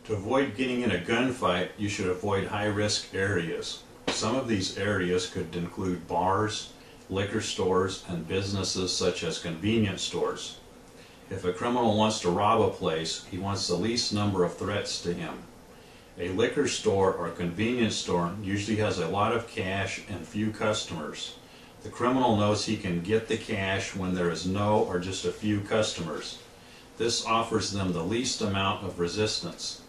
To avoid getting in a gunfight, you should avoid high-risk areas. Some of these areas could include bars, liquor stores, and businesses such as convenience stores. If a criminal wants to rob a place, he wants the least number of threats to him. A liquor store or convenience store usually has a lot of cash and few customers. The criminal knows he can get the cash when there is no or just a few customers. This offers them the least amount of resistance.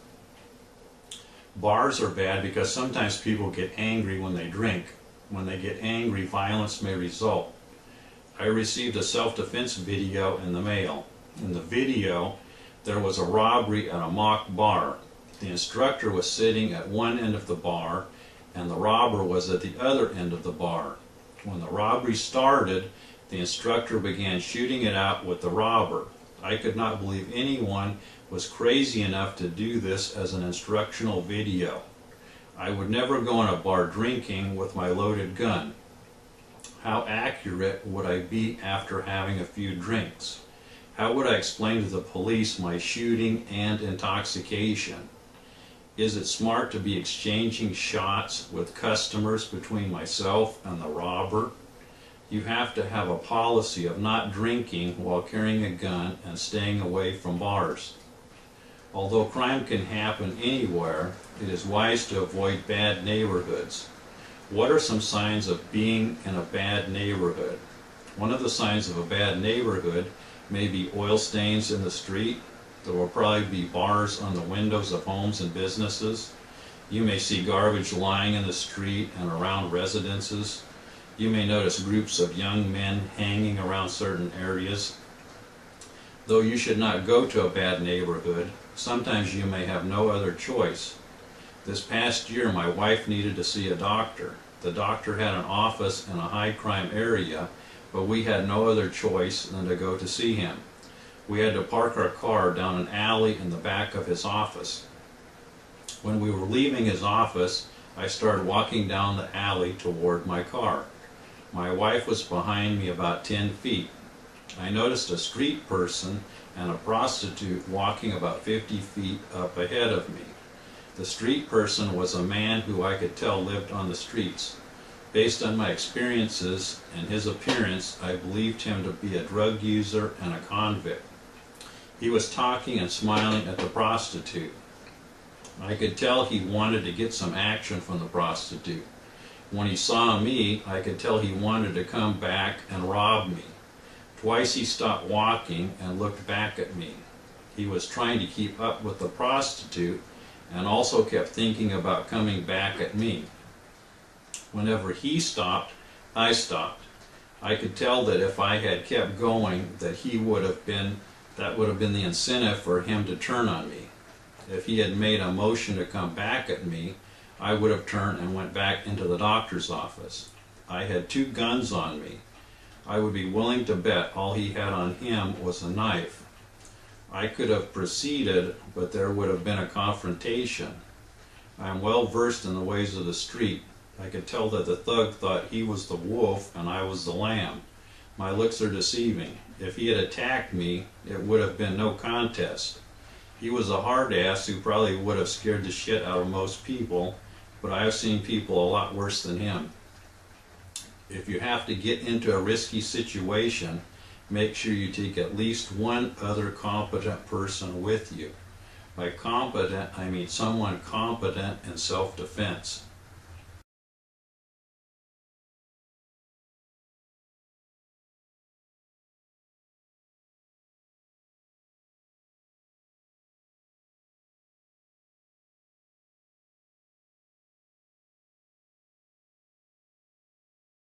Bars are bad because sometimes people get angry when they drink. When they get angry, violence may result. I received a self-defense video in the mail. In the video, there was a robbery at a mock bar. The instructor was sitting at one end of the bar, and the robber was at the other end of the bar. When the robbery started, the instructor began shooting it out with the robber. I could not believe anyone was crazy enough to do this as an instructional video. I would never go in a bar drinking with my loaded gun. How accurate would I be after having a few drinks? How would I explain to the police my shooting and intoxication? Is it smart to be exchanging shots with customers between myself and the robber? You have to have a policy of not drinking while carrying a gun and staying away from bars. Although crime can happen anywhere, it is wise to avoid bad neighborhoods. What are some signs of being in a bad neighborhood? One of the signs of a bad neighborhood may be oil stains in the street. There will probably be bars on the windows of homes and businesses. You may see garbage lying in the street and around residences. You may notice groups of young men hanging around certain areas. Though you should not go to a bad neighborhood, sometimes you may have no other choice. This past year, my wife needed to see a doctor. The doctor had an office in a high crime area, but we had no other choice than to go to see him. We had to park our car down an alley in the back of his office. When we were leaving his office, I started walking down the alley toward my car. My wife was behind me about 10 feet. I noticed a street person and a prostitute walking about 50 feet up ahead of me. The street person was a man who I could tell lived on the streets. Based on my experiences and his appearance, I believed him to be a drug user and a convict. He was talking and smiling at the prostitute. I could tell he wanted to get some action from the prostitute. When he saw me, I could tell he wanted to come back and rob me. Twice he stopped walking and looked back at me. He was trying to keep up with the prostitute and also kept thinking about coming back at me. Whenever he stopped, I stopped. I could tell that if I had kept going, that would have been the incentive for him to turn on me. If he had made a motion to come back at me, I would have turned and went back into the doctor's office. I had 2 guns on me. I would be willing to bet all he had on him was a knife. I could have proceeded, but there would have been a confrontation. I am well versed in the ways of the street. I could tell that the thug thought he was the wolf and I was the lamb. My looks are deceiving. If he had attacked me, it would have been no contest. He was a hard ass who probably would have scared the shit out of most people, but I have seen people a lot worse than him. If you have to get into a risky situation, make sure you take at least one other competent person with you. By competent, I mean someone competent in self-defense.